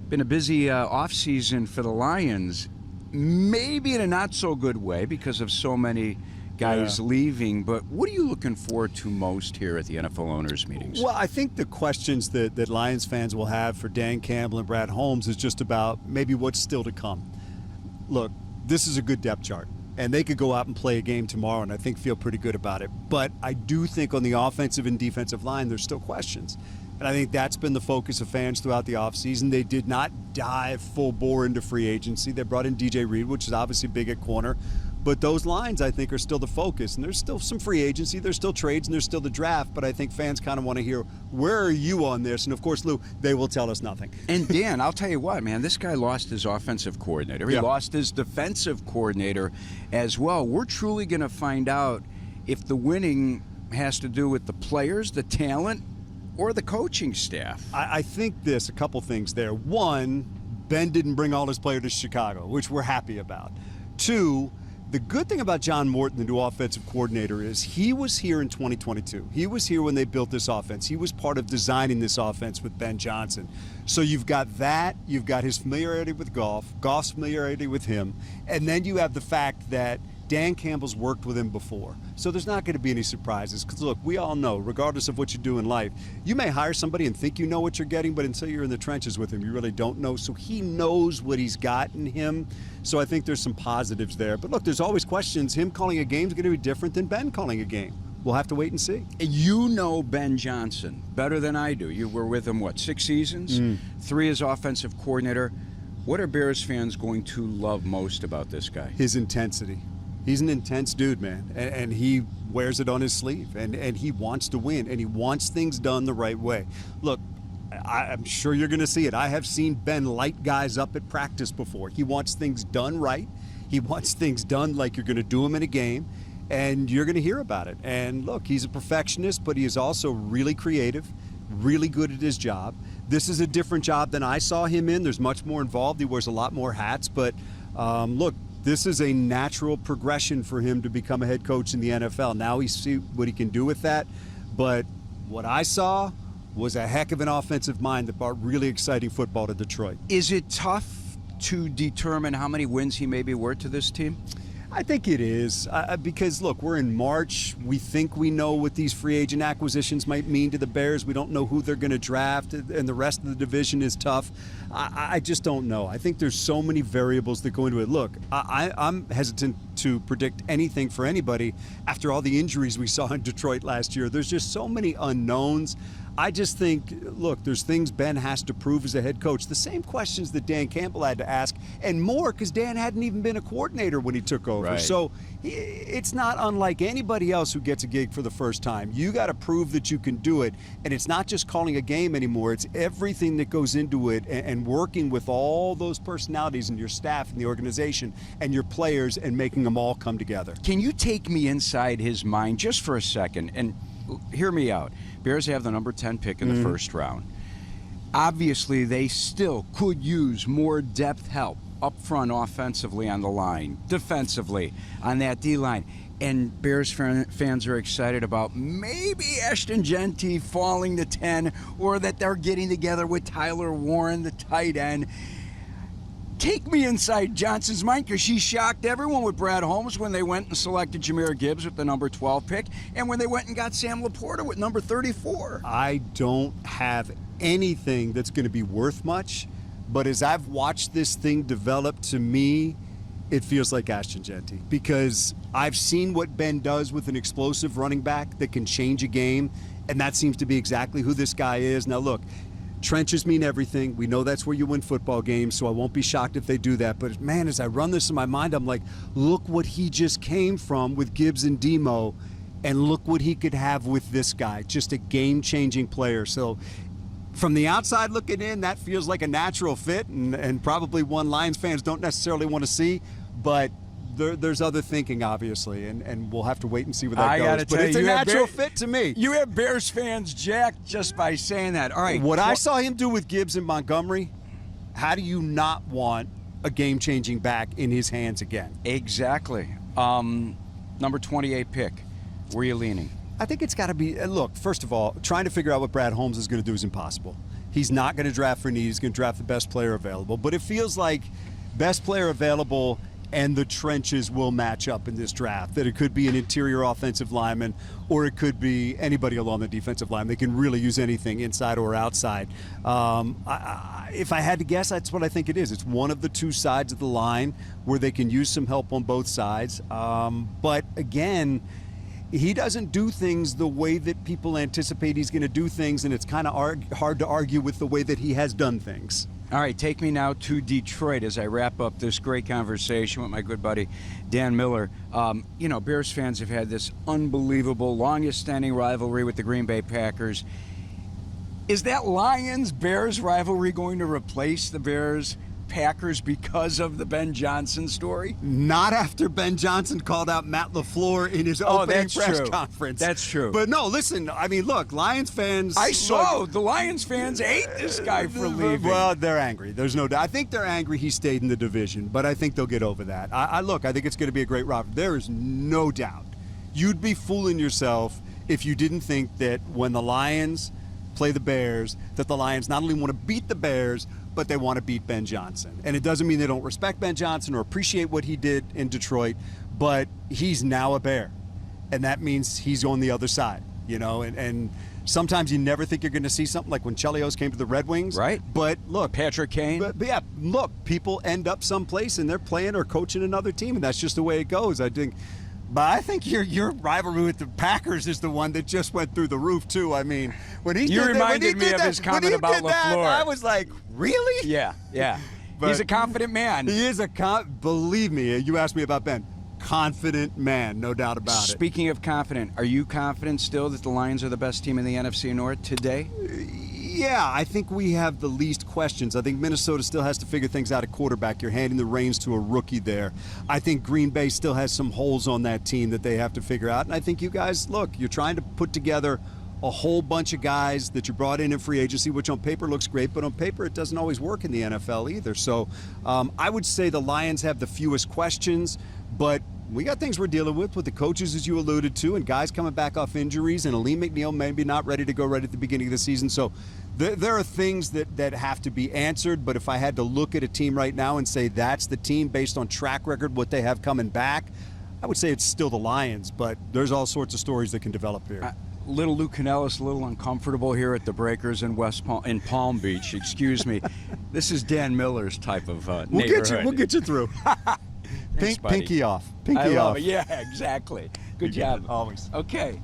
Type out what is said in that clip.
Been a busy offseason for the Lions, maybe in a not-so-good way because of so many guys leaving, but what are you looking forward to most here at the NFL owners' meetings? Well, I think the questions that Lions fans will have for Dan Campbell and Brad Holmes is just about maybe what's still to come. Look, this is a good depth chart, and they could go out and play a game tomorrow and I think feel pretty good about it. But I do think on the offensive and defensive line, there's still questions. And I think that's been the focus of fans throughout the offseason. They did not dive full bore into free agency. They brought in DJ Reed, which is obviously big at corner. But those lines, I think, are still the focus. And there's still some free agency. There's still trades, and there's still the draft. But I think fans kind of want to hear, where are you on this? And, of course, Lou, they will tell us nothing. And, Dan, I'll tell you what, man, this guy lost his offensive coordinator. He lost his defensive coordinator as well. We're truly going to find out if the winning has to do with the players, the talent, or the coaching staff. I think a couple things there. One, Ben didn't bring all his players to Chicago, which we're happy about. Two, the good thing about John Morton, the new offensive coordinator, is he was here in 2022. He was here when they built this offense. He was part of designing this offense with Ben Johnson. So you've got that. You've got his familiarity with Goff's familiarity with him, and then you have the fact that Dan Campbell's worked with him before. So there's not going to be any surprises. Because, look, we all know, regardless of what you do in life, you may hire somebody and think you know what you're getting, but until you're in the trenches with him, you really don't know. So he knows what he's got in him. So I think there's some positives there. But, look, there's always questions. Him calling a game is going to be different than Ben calling a game. We'll have to wait and see. You know Ben Johnson better than I do. You were with him, 6 seasons? 3 as offensive coordinator. What are Bears fans going to love most about this guy? His intensity. He's an intense dude, man, and he wears it on his sleeve, and he wants to win, and he wants things done the right way. Look, I'm sure you're going to see it. I have seen Ben light guys up at practice before. He wants things done right. He wants things done like you're going to do them in a game, and you're going to hear about it. And look, he's a perfectionist, but he is also really creative, really good at his job. This is a different job than I saw him in. There's much more involved. He wears a lot more hats, but look, this is a natural progression for him to become a head coach in the NFL. Now we see what he can do with that. But what I saw was a heck of an offensive mind that brought really exciting football to Detroit. Is it tough to determine how many wins he may be worth to this team? I think it is because, look, we're in March. We think we know what these free agent acquisitions might mean to the Bears. We don't know who they're going to draft, and the rest of the division is tough. I just don't know. I think there's so many variables that go into it. Look, I'm hesitant to predict anything for anybody after all the injuries we saw in Detroit last year. There's just so many unknowns. I just think, look, there's things Ben has to prove as a head coach. The same questions that Dan Campbell had to ask, and more, because Dan hadn't even been a coordinator when he took over. Right. So it's not unlike anybody else who gets a gig for the first time. You got to prove that you can do it. And it's not just calling a game anymore. It's everything that goes into it and working with all those personalities and your staff and the organization and your players and making them all come together. Can you take me inside his mind just for a second and hear me out? Bears have the number 10 pick in the first round. Obviously, they still could use more depth help up front offensively on the line, defensively on that D-line. And Bears fans are excited about maybe Ashton Genty falling to 10, or that they're getting together with Tyler Warren, the tight end. Take me inside Johnson's mind, because she shocked everyone with Brad Holmes when they went and selected Jahmyr Gibbs with the number 12 pick, and when they went and got Sam Laporta with number 34. I don't have anything that's going to be worth much, but as I've watched this thing develop, to me, it feels like Ashton Genty, because I've seen what Ben does with an explosive running back that can change a game, and that seems to be exactly who this guy is. Now, look, trenches mean everything. We know that's where you win football games, so I won't be shocked if they do that. But, man, as I run this in my mind, I'm like, look what he just came from with Gibbs and Demo, and look what he could have with this guy. Just a game-changing player. So from the outside looking in, that feels like a natural fit, and probably one Lions fans don't necessarily want to see. But there's other thinking, obviously, and we'll have to wait and see where that goes. But it's a natural fit to me. You have Bears fans jacked just by saying that. All right. What I saw him do with Gibbs and Montgomery, how do you not want a game-changing back in his hands again? Exactly. Number 28 pick. Where are you leaning? I think it's got to be, look, first of all, trying to figure out what Brad Holmes is going to do is impossible. He's not going to draft for need. He's going to draft the best player available. But it feels like best player available and the trenches will match up in this draft. That it could be an interior offensive lineman, or it could be anybody along the defensive line. They can really use anything inside or outside. If I had to guess, that's what I think it is. It's one of the two sides of the line where they can use some help on both sides. But again, he doesn't do things the way that people anticipate he's going to do things, and it's kind of hard to argue with the way that he has done things. All right, take me now to Detroit as I wrap up this great conversation with my good buddy Dan Miller. Bears fans have had this unbelievable, longest-standing rivalry with the Green Bay Packers. Is that Lions-Bears rivalry going to replace the Bears-Packers because of the Ben Johnson story? Not after Ben Johnson called out Matt LaFleur in his opening press conference. That's true. But no, listen, I mean, look, Lions fans... I saw the Lions fans hate this guy for leaving. Well, they're angry. There's no doubt. I think they're angry he stayed in the division, but I think they'll get over that. I think it's going to be a great rivalry. There is no doubt. You'd be fooling yourself if you didn't think that when the Lions play the Bears, that the Lions not only want to beat the Bears, but they want to beat Ben Johnson. And it doesn't mean they don't respect Ben Johnson or appreciate what he did in Detroit, but he's now a Bear. And that means he's on the other side, and sometimes you never think you're going to see something like when Chelios came to the Red Wings. Right. But look. Patrick Kane. But yeah, look, people end up someplace and they're playing or coaching another team, and that's just the way it goes, I think. But I think your rivalry with the Packers is the one that just went through the roof, too. I mean, when he reminded me of his comment about LaFleur. I was like, really? Yeah. He's a confident man. He is believe me, you asked me about Ben. Confident man, no doubt about it. Speaking of confident, are you confident still that the Lions are the best team in the NFC North today? Yeah, I think we have the least questions. I think Minnesota still has to figure things out at quarterback. You're handing the reins to a rookie there. I think Green Bay still has some holes on that team that they have to figure out. And I think you guys, look, you're trying to put together a whole bunch of guys that you brought in free agency, which on paper looks great, but on paper it doesn't always work in the NFL either. So I would say the Lions have the fewest questions, but we got things we're dealing with the coaches, as you alluded to, and guys coming back off injuries, and Aleem McNeil maybe not ready to go right at the beginning of the season. So there are things that have to be answered, but if I had to look at a team right now and say that's the team based on track record, what they have coming back, I would say it's still the Lions, but there's all sorts of stories that can develop here. Little Lou Canellis, a little uncomfortable here at the Breakers in Palm Beach. Excuse me. This is Dan Miller's type of neighborhood. We'll get you through. Thanks, Pinky off. I love it. Yeah, exactly. Good job. Always. Okay.